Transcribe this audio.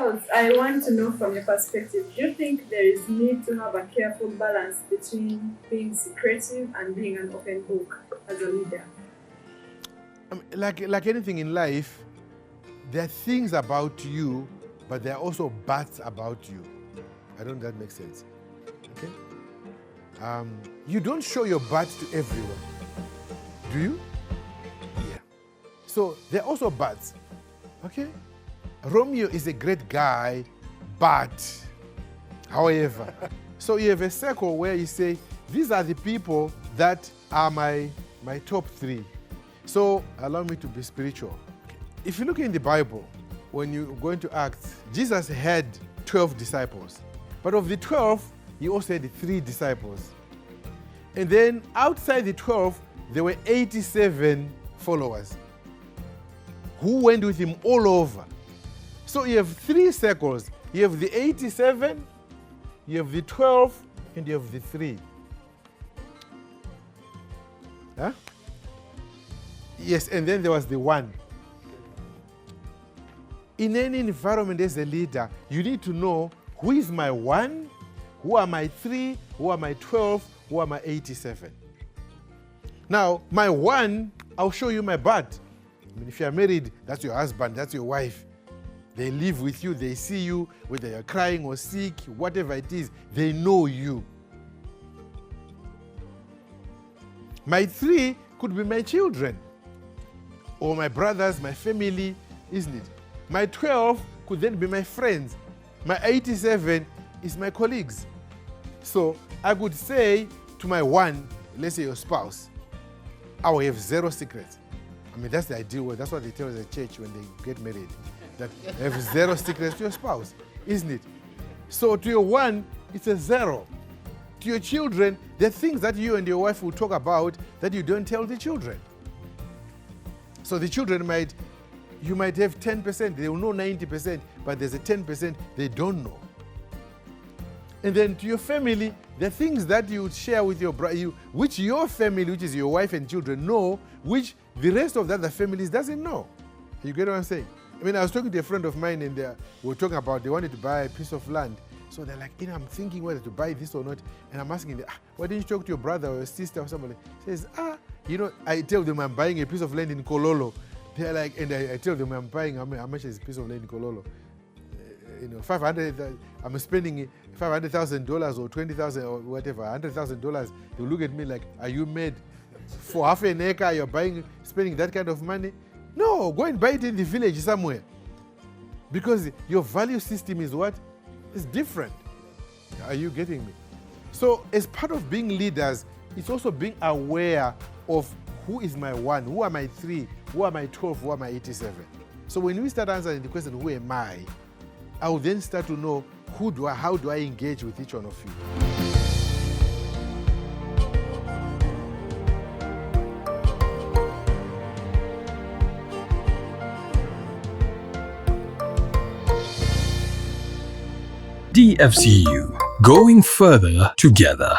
Charles, I want to know from your perspective, do you think there is need to have a careful balance between being secretive and being an open book as a leader? Like anything in life, there are things about you, but there are also parts about you. I don't know if that makes sense. Okay? You don't show your butt to everyone. Do you? Yeah. So there are also butts. Okay? Romeo is a great guy, but, however, so you have a circle where you say, these are the people that are my top 3. So allow me to be spiritual. If you look in the Bible, when you go into Acts, Jesus had 12 disciples. But of the 12, he also had 3 disciples. And then outside the 12, there were 87 followers who went with him all over. So you have 3 circles. You have the 87, you have the 12, and you have the 3. Huh? Yes, and then there was the 1. In any environment as a leader, you need to know who is my 1, who are my 3, who are my 12, who are my 87. Now, my 1, I'll show you my butt. I mean, if you're married, that's your husband, that's your wife. They live with you, they see you, whether you're crying or sick, whatever it is, they know you. My 3 could be my children, or my brothers, my family, isn't it? My 12 could then be my friends. My 87 is my colleagues. So I could say to my 1, let's say your spouse, I will have 0 secrets. I mean, that's the ideal way. That's what they tell us at church when they get married. That have 0 secrets to your spouse, isn't it? So to your 1, it's a 0. To your children, there are things that you and your wife will talk about that you don't tell the children. So the children you might have 10%, they will know 90%, but there's a 10% they don't know. And then to your family, there are things that you would share with your brother, which your family, which is your wife and children, know, which the rest of the other families doesn't know. You get what I'm saying? I mean, I was talking to a friend of mine and we were talking about they wanted to buy a piece of land. So they're like, I'm thinking whether to buy this or not. And I'm asking them, why didn't you talk to your brother or your sister or somebody? He says, I tell them I'm buying a piece of land in Kololo. They're like, and I tell them I'm buying, how much is a piece of land in Kololo? 500, I'm spending $500,000 or $20,000 or whatever, $100,000. They look at me like, are you mad? For half an acre, you're spending that kind of money? No, go and buy it in the village somewhere. Because your value system is what? It's different. Are you getting me? So as part of being leaders, it's also being aware of who is my 1, who are my 3, who are my 12, who are my 87. So when we start answering the question, who am I will then start to know how do I engage with each one of you. dfcu, going further together.